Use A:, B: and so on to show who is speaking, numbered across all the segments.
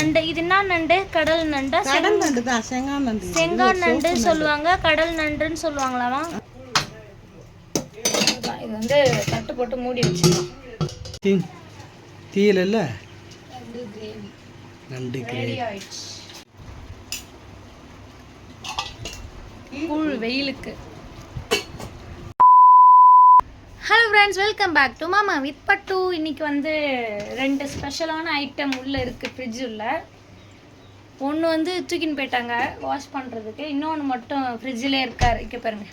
A: நண்டு. இது என்ன நண்டு? கடல் நண்டா?
B: கடல் நண்டு தான், செங்கான் நண்டு.
A: செங்கான் நண்டு சொல்லுவாங்க, கடல் நண்டுன்னு சொல்லுவாங்களாமா. இது வந்து தட்டு போட்டு மூடி வச்சுக்கலாம்.
B: தீயில இல்ல
A: நண்டு கிரேவி
B: நண்டு
A: ரெடி
B: கிரேவி
A: ஆயிடுச்சு. கூழ் வெயிலுக்கு. Hello friends, welcome back to Mama with Pattu. இன்னைக்கு வந்து 2 ஸ்பெஷலான ஐட்டம் உள்ளே இருக்குது ஃப்ரிட்ஜுள்ள. ஒன்று வந்து தூக்கின்னு போயிட்டாங்க வாஷ் பண்ணுறதுக்கு, இன்னொன்று மட்டும் ஃப்ரிட்ஜிலே இருக்கார். இங்கே பாருங்க,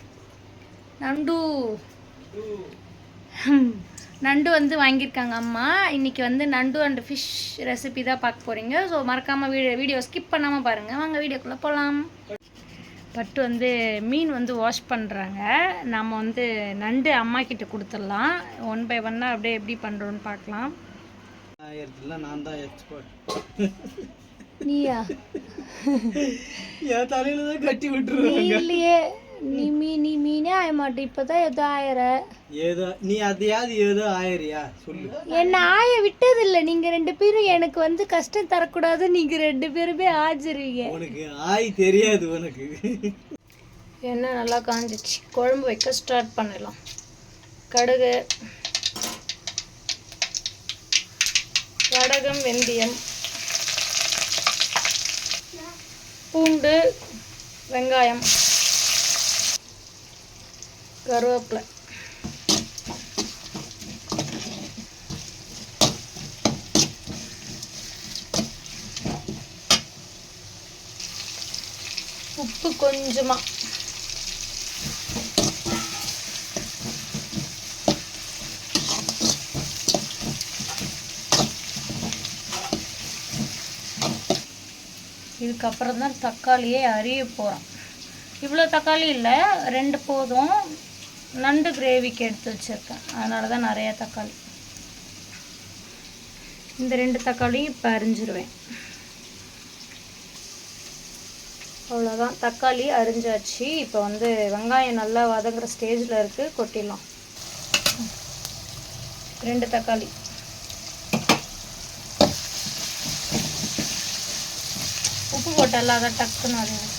A: நண்டு வந்து வாங்கியிருக்காங்க அம்மா. இன்றைக்கி வந்து நண்டு அண்ட் ஃபிஷ் ரெசிபி தான் பார்க்க போகிறீங்க. ஸோ மறக்காமல் வீடியோ ஸ்கிப் பண்ணாமல் பாருங்கள். வாங்க வீடியோக்குள்ளே போகலாம். பட்டு வந்து மீன் வந்து வாஷ் பண்ணுறாங்க. நம்ம வந்து நண்டு அம்மா கிட்ட கொடுத்துடலாம். 1 by 1 அப்படியே எப்படி பண்ணுறோன்னு பார்க்கலாம்.
B: நான் தான் எக்ஸ்பர்ட்.
A: நீயா?
B: என் தலையில தான் கட்டி விட்டுருவாங்க.
A: இல்லையே, நீ மீனே ஆய மாட்டே. இப்போதான் ஏதோ ஆயிர.
B: ஏதோ நீ அதையாவது ஏதோ ஆயிரியா சொல்லு.
A: என்ன ஆய விட்டதில்லை. நீங்கள் 2 பேரும் எனக்கு வந்து கஷ்டம் தரக்கூடாது. நீங்கள் 2 பேருமே ஆஜருவீங்க.
B: உனக்கு ஆய் தெரியாது உனக்கு.
A: என்ன நல்லா காஞ்சிச்சு. குழம்பு வைக்க ஸ்டார்ட் பண்ணலாம். கடுகு, வடகம், வெந்தயம், பூண்டு, வெங்காயம், கருவேப்பிலை, உப்பு கொஞ்சமா, இதுக்கப்புறம் தான் தக்காளியே அரிய போகிறோம். இவ்வளோ தக்காளி இல்லை, 2 போதும். நண்டு கிரேவிக்கு எடுத்து வச்சுருக்கேன், அதனால தான் நிறையா தக்காளி. இந்த 2 தக்காளியும் இப்போ அரிஞ்சிருவேன். அவ்வளோதான், தக்காளி அரிஞ்சாச்சு. இப்போ வந்து வெங்காயம் நல்லா வதங்குற ஸ்டேஜில் இருக்குது, கொட்டிடலாம். 2 தக்காளி. உப்பு போட்டல, அதை டக்குன்னு வதங்கிச்சு.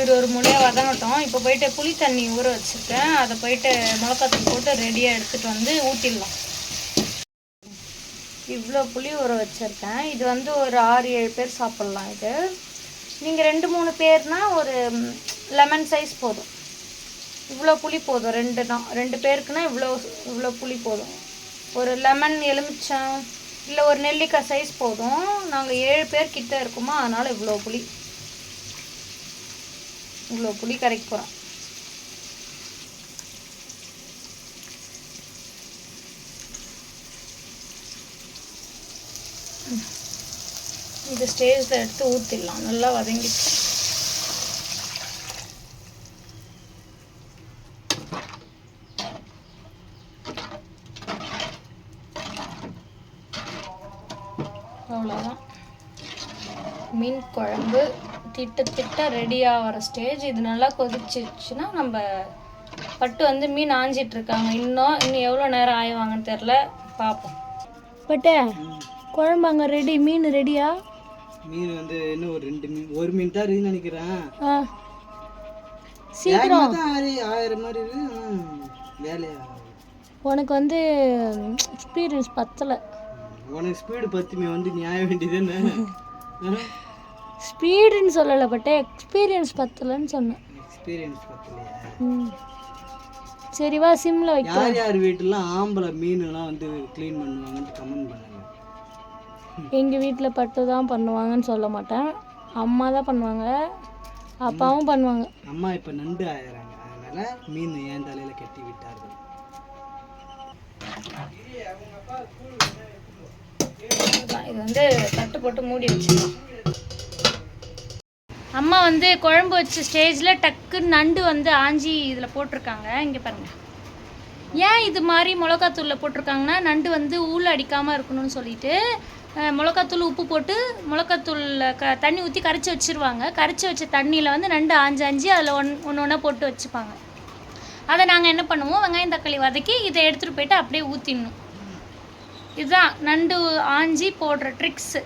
A: இது ஒரு முறையாக வதங்கட்டும். இப்போ போயிட்டு புளி தண்ணி ஊற வச்சுருக்கேன், அதை போயிட்டு மிளகாத்தூள் போட்டு ரெடியாக எடுத்துகிட்டு வந்து ஊற்றிடலாம். இவ்வளோ புளி ஊற வச்சுருக்கேன். இது வந்து ஒரு 6-7 பேர் சாப்பிட்லாம். இது நீங்கள் 2-3 பேர்னால் ஒரு லெமன் சைஸ் போதும். இவ்வளோ புளி போதும். 2 பேருக்குன்னா இவ்வளோ புளி போதும். ஒரு லெமன், எலுமிச்சம் இல்லை ஒரு நெல்லிக்காய் சைஸ் போதும். நாங்கள் 7 பேர் கிட்ட இருக்குமா, அதனால் இவ்வளோ புளி கரைக்க போகிறோம். இந்த ஸ்டேஜில் எடுத்து ஊற்றிடலாம். நல்லா வதங்கிச்சு. அவ்வளோதான், மீன் குழம்பு திட்ட ரெடி ஆகிற ஸ்டேஜ். இது நல்லா கொதிச்சிச்சுன்னா நம்ம பட்டு வந்து மீன் ஆஞ்சிட்ருக்காங்க. இன்னும் எவ்வளோ நேரம் ஆயிவாங்கன்னு தெரில, பார்ப்போம். பட்டு குழம்பு அங்கே ரெடி. மீன் ரெடியா?
B: மீன் வந்து இன்னும் ஒரு 2 மீன், 1 மீன் தான் இருக்குன்னு நினைக்கிறேன்.
A: சீக்கிரம்
B: ஆயிர மாதிரி இருக்கு. வேலையா
A: உனக்கு வந்து எக்ஸ்பீரியன்ஸ் பத்தலை.
B: உனக்கு ஸ்பீடு பத்துமே வந்து நியாய வேண்டியதுன்னு.
A: ஸ்பீடுன்னு சொல்லலை, பட் எக்ஸ்பீரியன்ஸ் பத்தலைன்னு சொன்னேன்.
B: எக்ஸ்பீரியன்ஸ் பத்தலையா?
A: சரி வா, சிம்மில் வைக்க.
B: யார் வீட்டிலாம் ஆம்பளை மீன்லாம் வந்து க்ளீன் பண்ணுவாங்கன்னு கமெண்ட் பண்ணுங்க.
A: எங்கள் வீட்டில் பட்டு தான் பண்ணுவாங்கன்னு சொல்ல மாட்டேன், அம்மா தான் பண்ணுவாங்க, அப்பாவும் பண்ணுவாங்க.
B: அம்மா இப்போ நண்டு ஆயிடுறாங்க, அதனால மீன் ஏன் தலையில் கட்டி விட்டார்கள்.
A: இது வந்து தட்டு போட்டு மூடி வச்சுக்கலாம். அம்மா வந்து குழம்பு வச்ச ஸ்டேஜில் டக்குன்னு நண்டு வந்து ஆஞ்சி இதில் போட்டிருக்காங்க. இங்கே பாருங்கள். ஏன் இது மாதிரி மிளகாத்தூளில் போட்டிருக்காங்கன்னா நண்டு வந்து ஊழ அடிக்காமல் இருக்கணும்னு சொல்லிட்டு மிளகாத்தூள் உப்பு போட்டு மிளகாத்தூள் தண்ணி ஊற்றி கரைச்சி வச்சுருவாங்க. கரைச்சி வச்ச தண்ணியில் வந்து நண்டு ஆஞ்சி அதில் ஒன்று ஒன்றா போட்டு வச்சுப்பாங்க. அதை நாங்கள் என்ன பண்ணுவோம், வெங்காயம் தக்காளி வதக்கி இதை எடுத்துகிட்டு போயிட்டு அப்படியே ஊற்றிடணும். இதுதான் நண்டு ஆஞ்சி போடுற ட்ரிக்ஸு.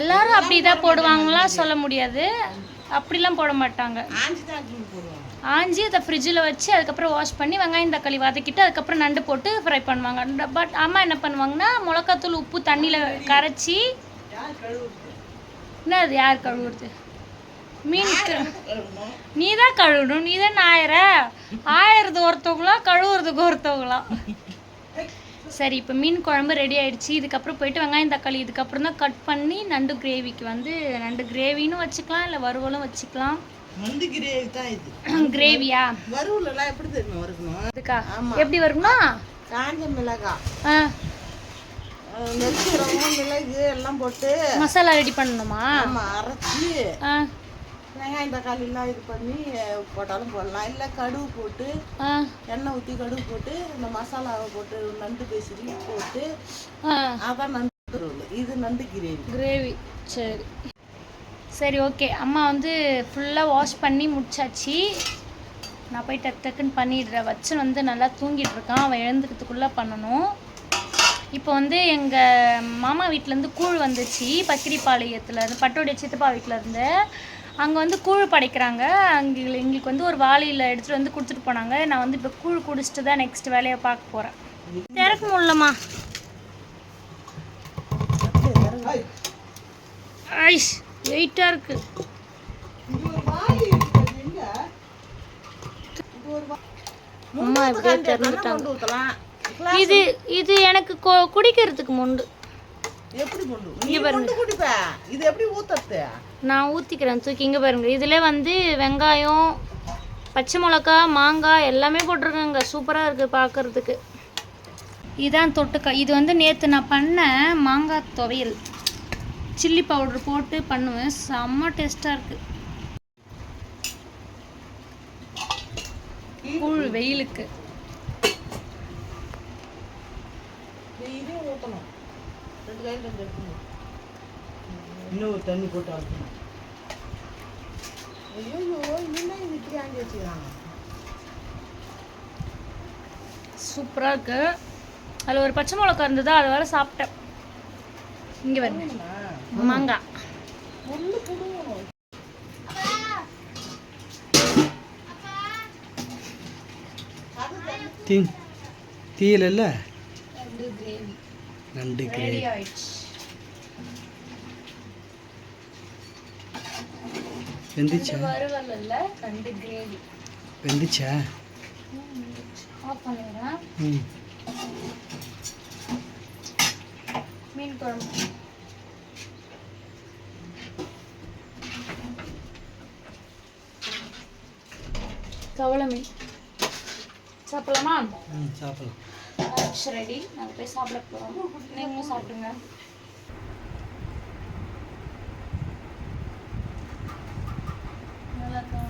A: எல்லாரும் அப்படி தான் போடுவாங்கலாம் சொல்ல முடியாது, அப்படிலாம் போட மாட்டாங்க. ஆஞ்சி அதை ஃப்ரிட்ஜில் வச்சு அதுக்கப்புறம் வாஷ் பண்ணி வெங்காயம் தக்காளி வதக்கிட்டு அதுக்கப்புறம் நண்டு போட்டு ஃப்ரை பண்ணுவாங்க. பட் அம்மா என்ன பண்ணுவாங்கன்னா மிளகாத்தூள் உப்பு தண்ணியில் கரைச்சி, என்ன அது யார் கழுவுறது, மீன் நீ தான் கழுவணும், நீ தான் ஆயிரது ஒருத்தவங்களாம் கழுவுறதுக்கு ஒருத்தவங்களாம். சரி, இப்போ மீன் குழம்பு ரெடி ஆயிடுச்சு. இதுக்கப்புறம் போயிட்டு வெங்காயம் தக்காளி இதுக்கப்புறம் தான் கட் பண்ணி நண்டு கிரேவிக்கு வந்து நண்டு கிரேவின்னு வச்சுக்கலாம், இல்லை வறுவலும் வச்சுக்கலாம்.
C: நண்டு கிரேவி தான் இது.
A: கிரேவியா?
C: வறுவலாம் எப்படி தெரியுமா வறுக்கணும்?
A: அதுக்கா எப்படி வரும்னா
C: காஞ்ச மிளகாய், நெல்சீரகம், மிளகு எல்லாம் போட்டு
A: மசாலா ரெடி பண்ணணுமா?
C: அரைச்சி வெங்காயம் தக்காளி எல்லாம் இது பண்ணி போட்டாலும் போடலாம். இல்லை கடுகு போட்டு எண்ணெய் ஊற்றி கடுகு போட்டு இந்த மசாலாவை போட்டு நண்டு பேசி போட்டு அதான் நண்டு ரோல். இது நண்டு கிரேவி.
A: சரி சரி, ஓகே. அம்மா வந்து ஃபுல்லாக வாஷ் பண்ணி முடிச்சாச்சு. நான் போய் டக்குன்னு பண்ணிடுறேன். வச்சு வந்து நல்லா தூங்கிட்டு இருக்கான், அவன் எழுந்துக்கிறதுக்குள்ளே பண்ணணும். இப்போ வந்து எங்கள் மாமா வீட்டிலேருந்து கூழ் வந்துச்சு, பக்கிரிப்பாளையத்தில் பட்டோடைய சித்தப்பா வீட்டிலேருந்து. அங்கே வந்து கூழ் படைக்கிறாங்க. எங்களுக்கு வந்து ஒரு வாளியில் எடுத்துகிட்டு வந்து கொடுத்துட்டு போனாங்க. நான் வந்து இப்போ கூழ் குடிச்சிட்டு தான் நெக்ஸ்ட் வேலையை பார்க்க போகிறேன். திறக்க முடியலம்மா. ஐஷ் வெயிட்டாக இருக்குது. அம்மா எப்படியே திறந்துட்டாங்க. இது எனக்கு குடிக்கிறதுக்கு முண்டு.
C: எப்படி முண்டு? இங்க பாருங்க. குடிப்ப. இது எப்படி ஊத்துறது?
A: நான் ஊத்திக்கிறேன், தூக்கி இங்க பாருங்க. இதுல வந்து வெங்காயம், பச்சை மிளகாய், மாங்காய் எல்லாமே போட்டிருக்காங்க. சூப்பரா இருக்கு பார்க்கறதுக்கு. இதான் தொட்டுக்க. இது வந்து நேற்று நான் பண்ண மாங்காய் துவையல், சில்லி பவுடர் போட்டு பண்ணுவேன். செம்ம டேஸ்ட்டாக இருக்குது. கூழ் வெயிலுக்கு
C: இன்னும் தண்ணி போட்டு அரைக்கணும். ஐயோ இன்னும் இது இப்படி ஆண்டி வச்சுக்கிறாங்க.
A: சூப்பராக இருக்கு. அதில் ஒரு பச்சை மிளகா இருந்ததா, அதை வேற சாப்பிட்டேன். இங்கே வருங்க மாங்காய்.
B: தீயில நண்டு கிரேவி வெந்துச்சா?
A: வறுவல் இல்ல, நண்டு கிரேவி
B: வெந்துச்சா?
A: ஆஃப் பண்ணிடுறேன். மீன் குழம்பு கவலை மீன் சாப்பிடலாமா?
B: சாப்பிடலாம்.
A: ரெடி. நாங்கள் போய் சாப்பிட போகிறோம். நீங்களும் சாப்பிடுங்க. நல்லா இருக்கா?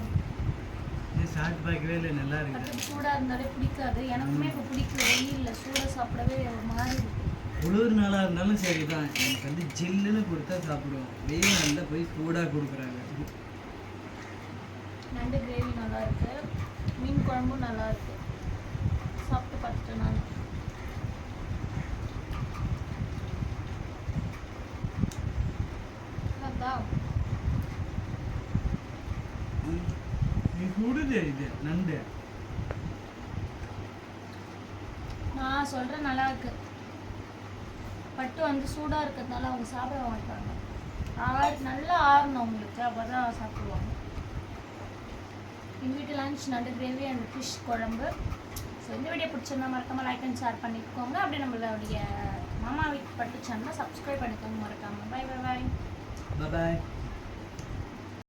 B: சாப்பிட்டு பார்க்கவே இல்லை, நல்லா இருக்கு.
A: சூடாக இருந்தாலே பிடிக்காது. எனக்குமே இப்போ பிடிக்கல. வெயிலில் சூடாக சாப்பிடவே ஒரு மாதிரி இருக்கு.
B: குளிர் நாளாக இருந்தாலும் சரி தான், எனக்கு வந்து ஜில்லுன்னு கொடுத்தா சாப்பிடுவோம். வெயில் நல்லா போய் சூடாக கொடுக்குறாங்க.
A: நண்டு கிரேவி நல்லா இருக்கு, மீன் குழம்பும் நல்லா இருக்கு. சாப்பிட்டு பார்த்துட்டேன் நான்.
B: இது நண்டு
A: நான் சொல்கிறேன் நல்லா இருக்கு. பட்டு வந்து சூடாக இருக்கிறதுனால அவங்க சாப்பிட மாட்டாங்க. நல்லா ஆறணும் அவங்களுக்கு, அப்போ தான் சாப்பிடுவாங்க. எங்கள் வீட்டு லஞ்ச் நண்டு கிரேவி அண்ட் ஃபிஷ் குழம்பு. ஸோ இந்த வீடியோ பிடிச்சிருந்தா மறக்காமல் லைக் அண்ட் ஷேர் பண்ணிக்கோங்க. அப்படியே நம்மளுடைய மாமா வீட்டு பட்டு சேனலை சப்ஸ்கிரைப் பண்ணிக்கோங்க மறக்காமல். Bye bye bye.
B: பாய்.